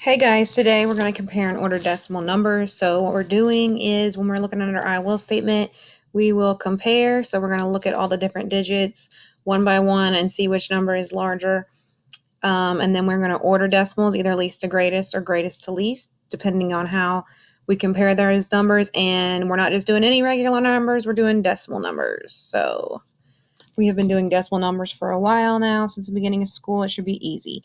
Hey guys, today we're going to compare and order decimal numbers. So what we're doing is when we're looking at our I will statement, we will compare. So we're going to look at all the different digits one by one and see which number is larger. And then we're going to order decimals, either least to greatest or greatest to least, depending on how we compare those numbers. And we're not just doing any regular numbers, we're doing decimal numbers. So we have been doing decimal numbers for a while now, since the beginning of school. It should be easy.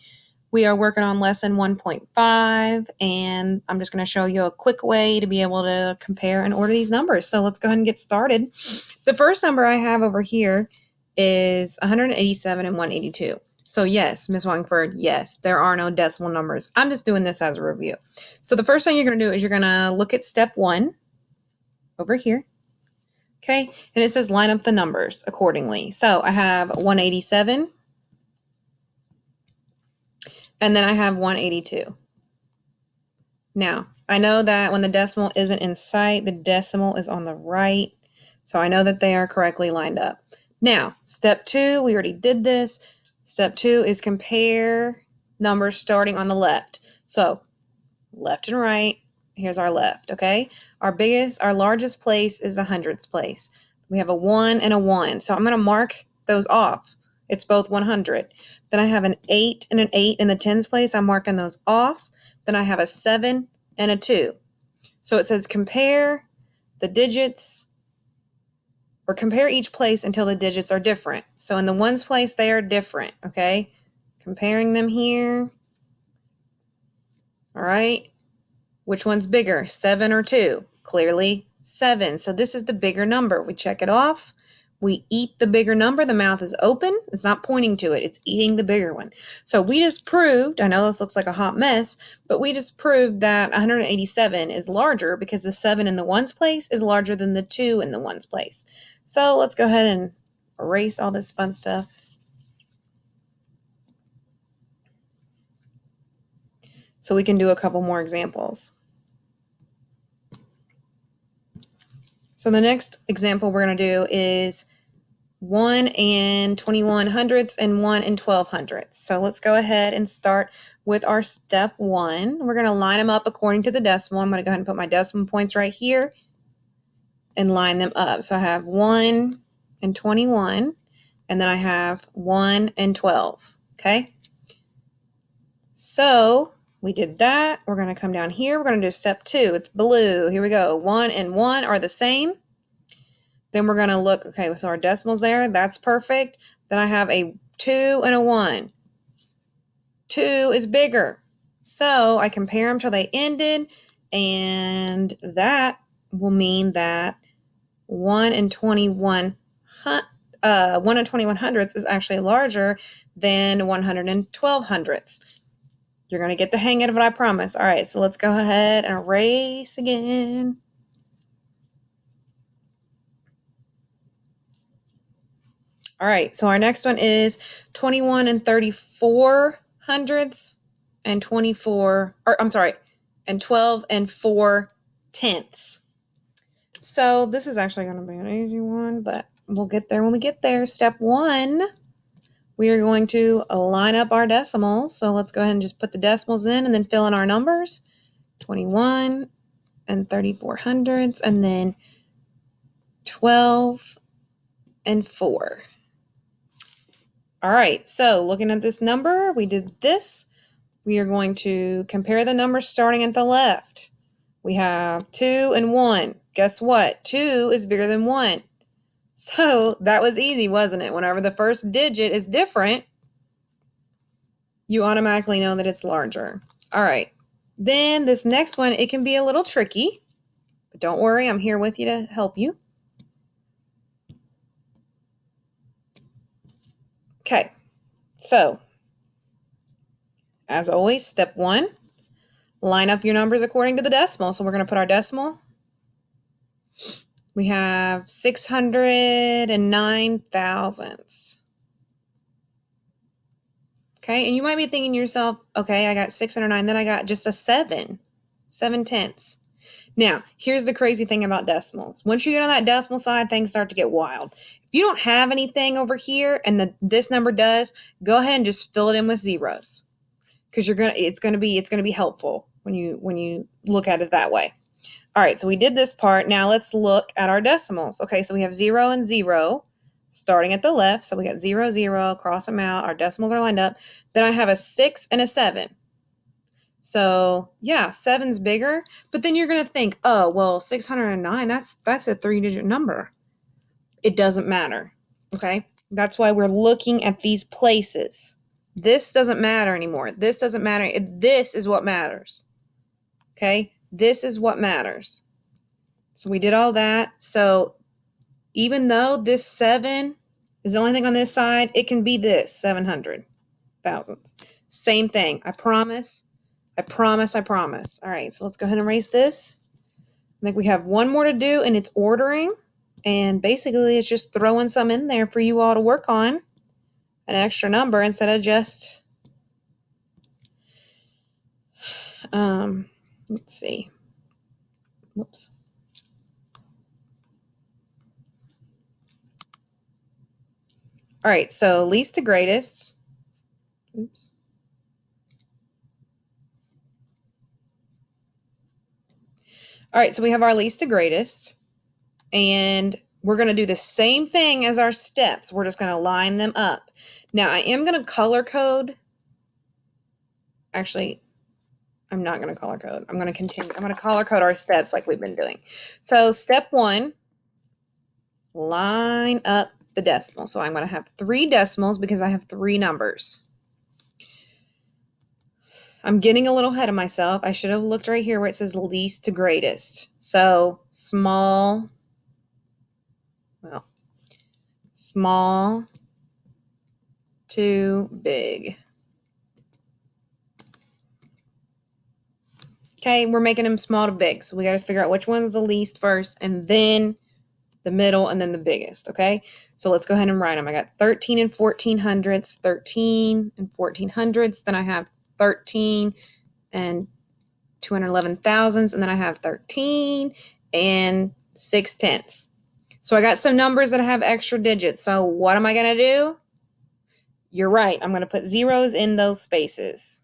We are working on lesson 1.5, and I'm just going to show you a quick way to be able to compare and order these numbers. So let's go ahead and get started. The first number I have over here is 187 and 182. So yes, Miss Wallingford, yes, there are no decimal numbers. I'm just doing this as a review. So the first thing you're going to do is you're going to look at step 1 over here. Okay, and it says line up the numbers accordingly. So I have 187. And then I have 182. Now, I know that when the decimal isn't in sight, the decimal is on the right. So I know that they are correctly lined up. Now, step 2, we already did this. Step 2 is compare numbers starting on the left. So left and right, here's our left, okay? Our largest place is the hundredths place. We have a 1 and a 1. So I'm going to mark those off. It's both 100. Then I have an 8 and an 8 in the tens place. I'm marking those off. Then I have a 7 and a 2. So it says compare the digits, or compare each place until the digits are different. So in the ones place, they are different, okay? Comparing them here. All right. Which one's bigger, 7 or 2? Clearly 7. So this is the bigger number. We check it off. We eat the bigger number. The mouth is open. It's not pointing to it. It's eating the bigger one. So we just proved, I know this looks like a hot mess, but we just proved that 187 is larger because the 7 in the ones place is larger than the 2 in the ones place. So let's go ahead and erase all this fun stuff. So we can do a couple more examples. So the next example we're going to do is 1 and 21 hundredths and 1 and 12 hundredths. So let's go ahead and start with our step 1. We're going to line them up according to the decimal. I'm going to go ahead and put my decimal points right here and line them up. So I have 1 and 21, and then I have 1 and 12, okay? So we did that. We're going to come down here. We're going to do step 2. It's blue. Here we go. 1 and 1 are the same. Then we're going to look, okay, so our decimals there, that's perfect. Then I have a 2 and a 1. 2 is bigger. So I compare them till they ended, and that will mean that 1 and 21 hundredths is actually larger than 112 hundredths. You're going to get the hang of it, I promise. All right, so let's go ahead and erase again. All right, so our next one is 21 and 34 hundredths and 12 and 4 tenths. So this is actually going to be an easy one, but we'll get there when we get there. Step 1, we are going to line up our decimals. So let's go ahead and just put the decimals in and then fill in our numbers. 21 and 34 hundredths, and then 12 and 4. All right, so looking at this number, we did this. We are going to compare the numbers starting at the left. We have 2 and 1. Guess what? 2 is bigger than 1. So that was easy, wasn't it? Whenever the first digit is different, you automatically know that it's larger. All right, then this next one, it can be a little tricky, but don't worry, I'm here with you to help you. Okay, so as always, step 1, line up your numbers according to the decimal. So we're going to put our decimal. We have 609 thousandths. Okay, and you might be thinking to yourself, okay, I got 609, then I got just a 7 tenths. Now, here's the crazy thing about decimals. Once you get on that decimal side, things start to get wild. If you don't have anything over here and this number does, go ahead and just fill it in with zeros. because it's gonna be helpful when you look at it that way. All right, so we did this part. Now let's look at our decimals. Okay, so we have 0 and 0 starting at the left. So we got 0, 0, cross them out. Our decimals are lined up. Then I have a 6 and a 7. So yeah, 7's bigger, but then you're going to think, oh, well, 609, that's a 3-digit number. It doesn't matter, okay? That's why we're looking at these places. This doesn't matter anymore. This doesn't matter. This is what matters, okay? This is what matters. So we did all that. So even though this 7 is the only thing on this side, it can be this 700,000. Same thing. I promise. I promise. I promise. All right. So let's go ahead and erase this. I think we have one more to do, and it's ordering. And basically, it's just throwing some in there for you all to work on, an extra number instead of just, let's see. Whoops. All right, so least to greatest. Oops. All right, so we have our least to greatest, and we're going to do the same thing as our steps. We're just going to line them up. Now, I am going to color code. Actually, I'm not going to color code. I'm going to continue. I'm going to color code our steps like we've been doing. So step 1, line up the decimal. So I'm going to have 3 decimals because I have 3 numbers. I'm getting a little ahead of myself. I should have looked right here where it says least to greatest. So small to big. Okay, we're making them small to big. So we got to figure out which one's the least first, and then the middle, and then the biggest, okay? So let's go ahead and write them. I got 13 and 14 hundredths, 13 and 14 hundredths. Then I have 13 and 211 thousandths, and then I have 13 and 6 tenths. So I got some numbers that have extra digits. So what am I going to do? You're right. I'm going to put zeros in those spaces.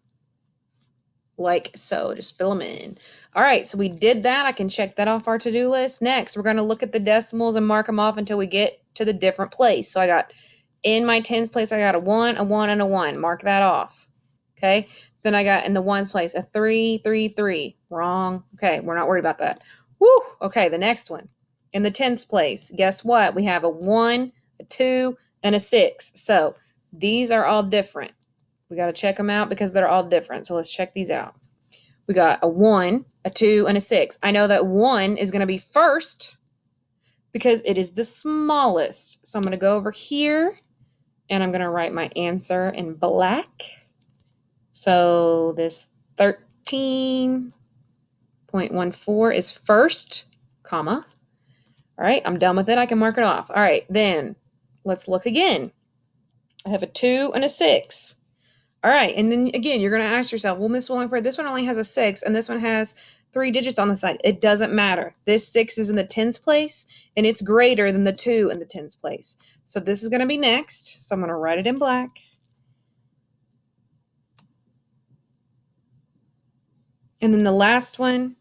Like so, just fill them in. All right, so we did that. I can check that off our to-do list. Next, we're going to look at the decimals and mark them off until we get to the different place. So I got, in my tens place, I got a 1, a 1, and a 1. Mark that off. Okay, then I got in the ones place a 3, 3, 3. Wrong. Okay, we're not worried about that. Woo! Okay, the next one. In the tens place, guess what? We have a 1, a 2, and a 6. So these are all different. We got to check them out because they're all different. So let's check these out. We got a 1, a 2, and a 6. I know that 1 is going to be first because it is the smallest. So I'm going to go over here and I'm going to write my answer in black. So this 13.14 is first, comma. All right, I'm done with it. I can mark it off. All right, then let's look again. I have a 2 and a 6. All right, and then again, you're going to ask yourself, well, Miss Wallingford, this one only has a 6, and this one has 3 digits on the side. It doesn't matter. This 6 is in the tens place, and it's greater than the 2 in the tens place. So this is going to be next. So I'm going to write it in black. And then the last one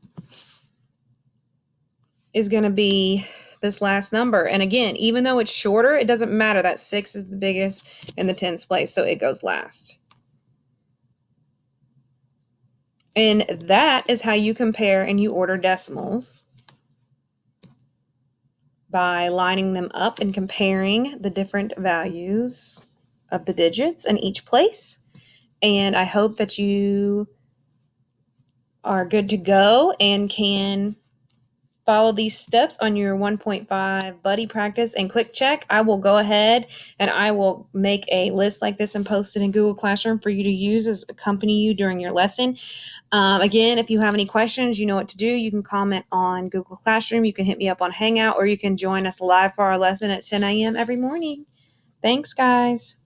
is going to be this last number. And again, even though it's shorter, it doesn't matter. That 6 is the biggest in the tens place, so it goes last. And that is how you compare and you order decimals, by lining them up and comparing the different values of the digits in each place. And I hope that you are good to go and can follow these steps on your 1.5 buddy practice and quick check. I will go ahead and I will make a list like this and post it in Google Classroom for you to use as accompany you during your lesson. Again, if you have any questions, you know what to do. You can comment on Google Classroom. You can hit me up on Hangout, or you can join us live for our lesson at 10 a.m. every morning. Thanks, guys.